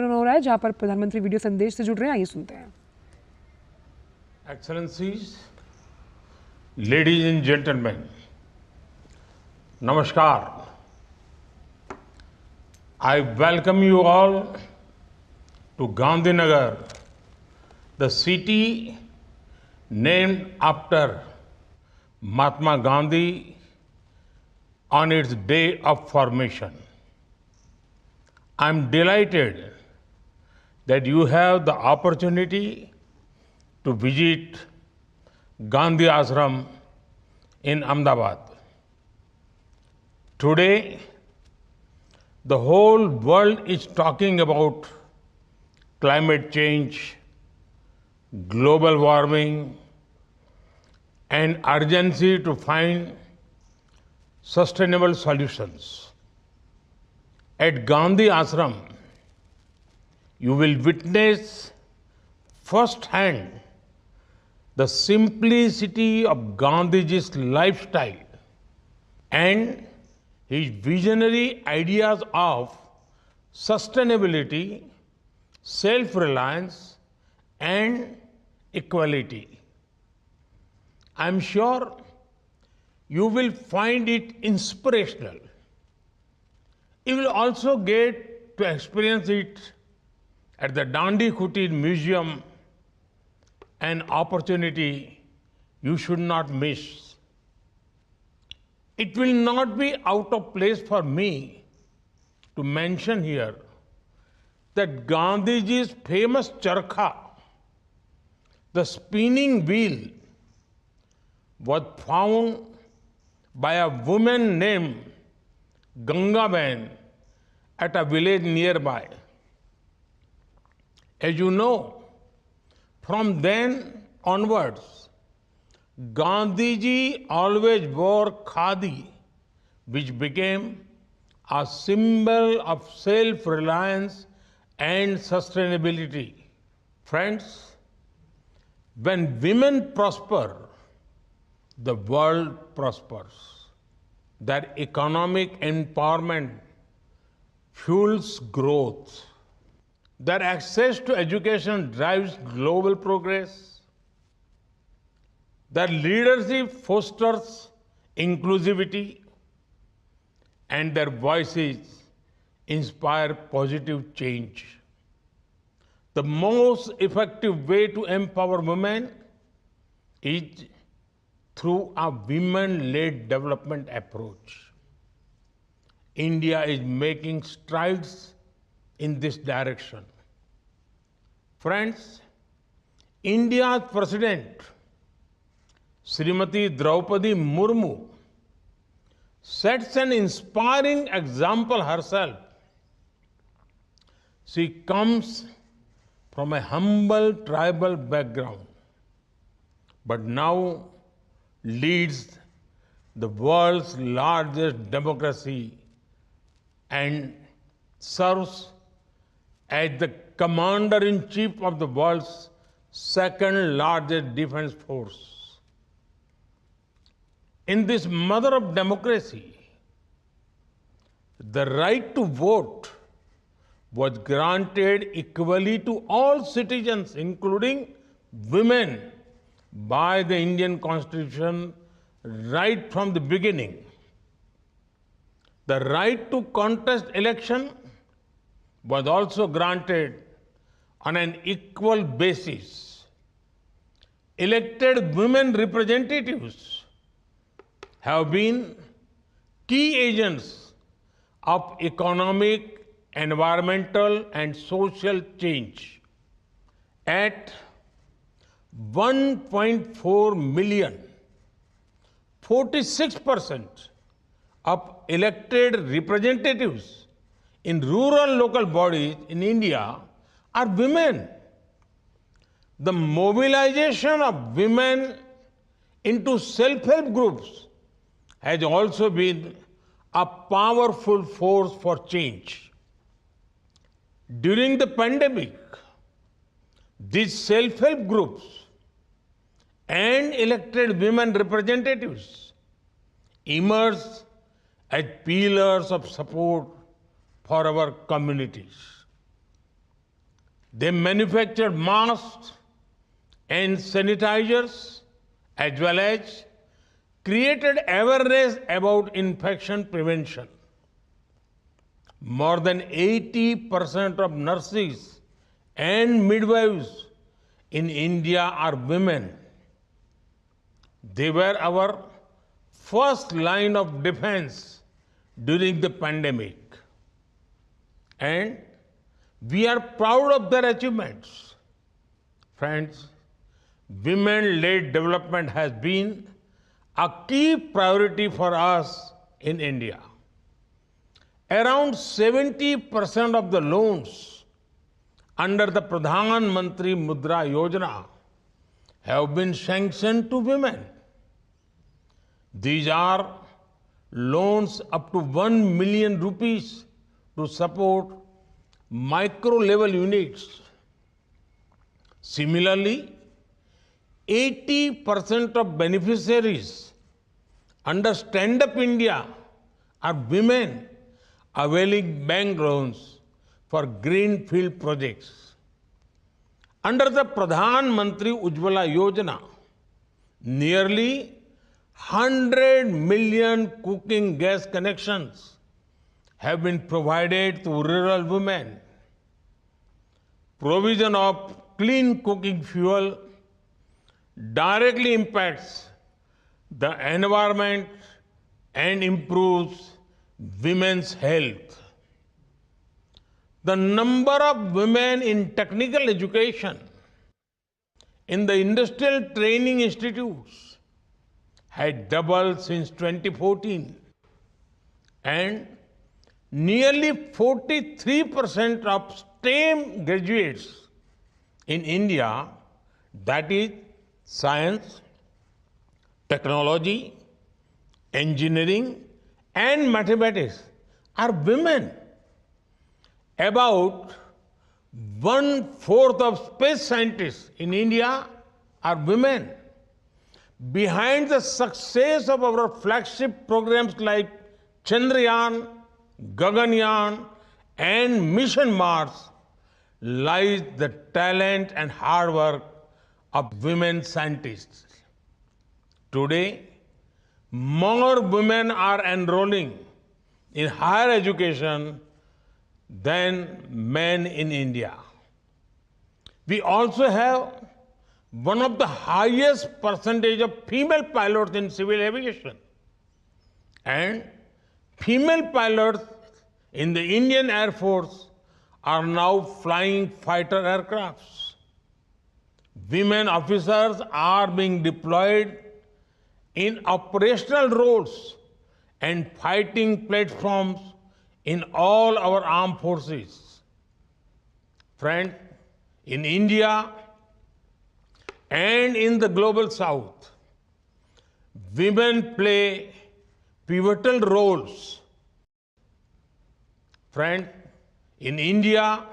हो रहा है जहां पर प्रधानमंत्री वीडियो संदेश से जुड़ रहे हैं। आइए सुनते हैं। Excellencies, ladies and gentlemen, Namaskar. I welcome you all to Gandhinagar, the city named after Mahatma Gandhi on its day of formation. I am delighted that you have the opportunity to visit Gandhi Ashram in Ahmedabad. Today, the whole world is talking about climate change, global warming, and urgency to find sustainable solutions. At Gandhi Ashram, you will witness firsthand the simplicity of Gandhiji's lifestyle and his visionary ideas of sustainability, self-reliance, and equality. I am sure you will find it inspirational. You will also get to experience it at the Dandi Kutir Museum, an opportunity you should not miss. It will not be out of place for me to mention here that Gandhiji's famous charkha, the spinning wheel, was found by a woman named Gangaben at a village nearby. As you know, from then onwards, Gandhiji always wore khadi, which became a symbol of self-reliance and sustainability. Friends, when women prosper, the world prospers. Their economic empowerment fuels growth. Their access to education drives global progress. Their leadership fosters inclusivity, and their voices inspire positive change. The most effective way to empower women is through a women-led development approach. India is making strides in this direction. Friends, India's President, Srimati Draupadi Murmu, sets an inspiring example herself. She comes from a humble tribal background, but now leads the world's largest democracy and serves as the commander-in-chief of the world's second largest defense force. In this mother of democracy, the right to vote was granted equally to all citizens, including women, by the Indian Constitution right from the beginning. The right to contest election was also granted on an equal basis. Elected women representatives have been key agents of economic, environmental, and social change. At 1.4 million, 46% of elected representatives in rural local bodies in India are women. The mobilization of women into self-help groups has also been a powerful force for change. During the pandemic, these self-help groups and elected women representatives emerged as pillars of support for our communities. They manufactured masks and sanitizers, as well as created awareness about infection prevention. More than 80% of nurses and midwives in India are women. They were our first line of defense during the pandemic. And we are proud of their achievements. Friends, women-led development has been a key priority for us in India. Around 70% of the loans under the Pradhan Mantri Mudra Yojana have been sanctioned to women. These are loans up to 1 million rupees to support micro-level units. Similarly, 80% of beneficiaries under Stand Up India are women availing bank loans for Greenfield projects. Under the Pradhan Mantri Ujjwala Yojana, nearly 100 million cooking gas connections have been provided to rural women. Provision of clean cooking fuel directly impacts the environment and improves women's health. The number of women in technical education in the industrial training institutes had doubled since 2014, and nearly 43% of STEM graduates in India, that is science, technology, engineering, and mathematics, are women. About 1/4 of space scientists in India are women. Behind the success of our flagship programs like Chandrayaan, Gaganyaan, and Mission Mars lies the talent and hard work of women scientists. Today, more women are enrolling in higher education than men in India. We also have one of the highest percentage of female pilots in civil aviation. And female pilots in the Indian Air Force are now flying fighter aircrafts. Women officers are being deployed in operational roles and fighting platforms in all our armed forces. Friends, in India and in the global south, women play pivotal roles. Friends, in India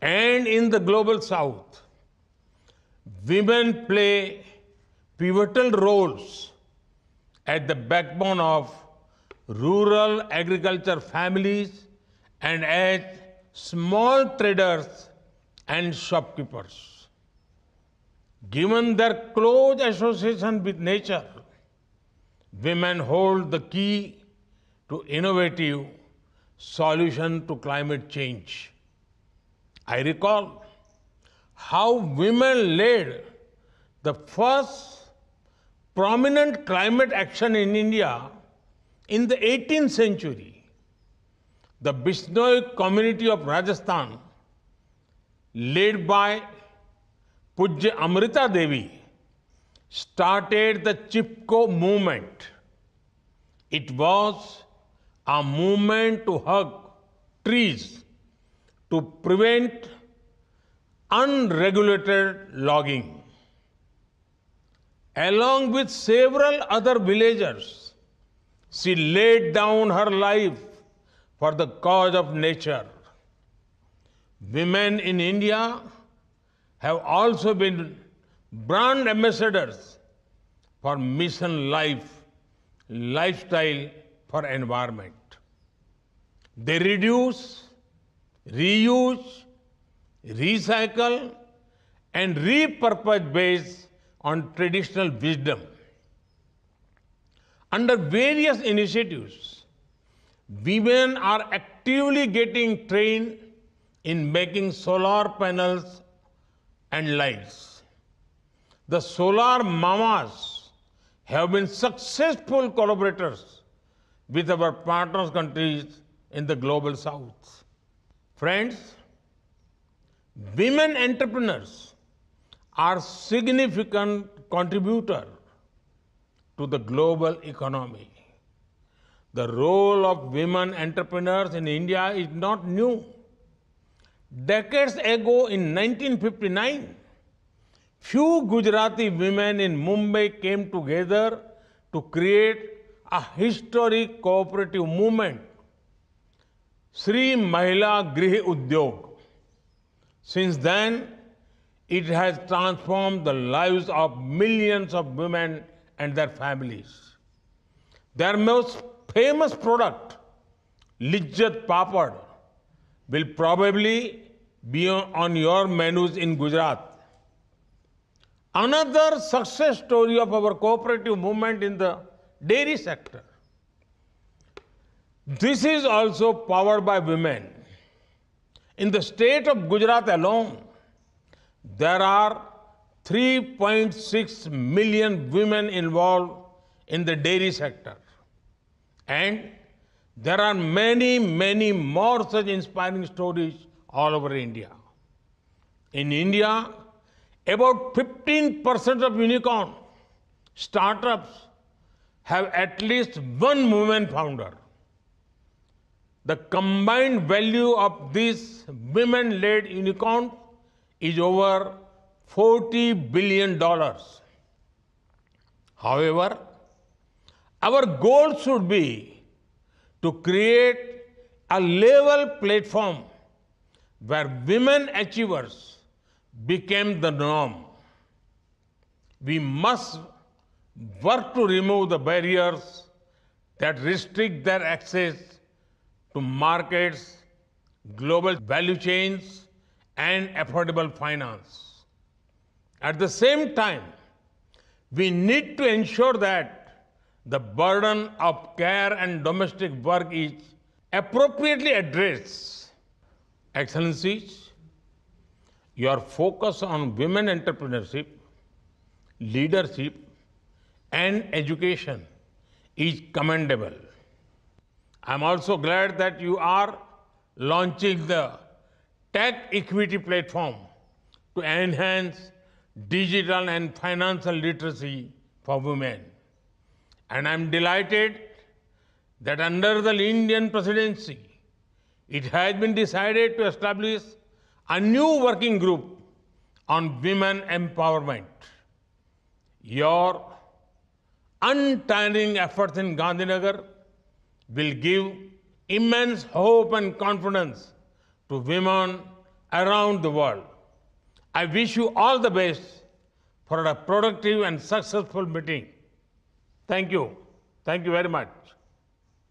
and in the global south, women play pivotal roles at the backbone of rural agriculture families and as small traders and shopkeepers. Given their close association with nature, women hold the key to innovative solution to climate change. I recall how women led the first prominent climate action in India in the 18th century. The Bishnoi community of Rajasthan, led by Pujya Amrita Devi, started the Chipko movement. It was a movement to hug trees to prevent unregulated logging. Along with several other villagers, she laid down her life for the cause of nature. Women in India have also been brand ambassadors for Mission Life, lifestyle for environment. They reduce, reuse, recycle, and repurpose based on traditional wisdom. Under various initiatives, women are actively getting trained in making solar panels and lights. The solar mamas have been successful collaborators with our partner countries in the global south. Friends, women entrepreneurs are significant contributor to the global economy. The role of women entrepreneurs in India is not new. Decades ago in 1959, few Gujarati women in Mumbai came together to create a historic cooperative movement, Shri Mahila Grih Udyog. Since then, it has transformed the lives of millions of women and their families. Their most famous product, Lijjat Papad, will probably be on your menus in Gujarat. Another success story of our cooperative movement in the dairy sector. This is also powered by women. In the state of Gujarat alone, there are 3.6 million women involved in the dairy sector. And there are many, many more such inspiring stories all over India. In India, about 15% of unicorn startups have at least one woman founder. The combined value of these women-led unicorns is over $40 billion. However, our goal should be to create a level platform where women achievers became the norm. We must work to remove the barriers that restrict their access to markets, global value chains, and affordable finance. At the same time, we need to ensure that the burden of care and domestic work is appropriately addressed. Excellencies, your focus on women entrepreneurship, leadership, and education is commendable. I'm also glad that you are launching the Tech Equity Platform to enhance digital and financial literacy for women. And I'm delighted that under the Indian presidency, it has been decided to establish a new working group on women empowerment. Your untiring efforts in Gandhinagar will give immense hope and confidence to women around the world. I wish you all the best for a productive and successful meeting. Thank you. Thank you very much.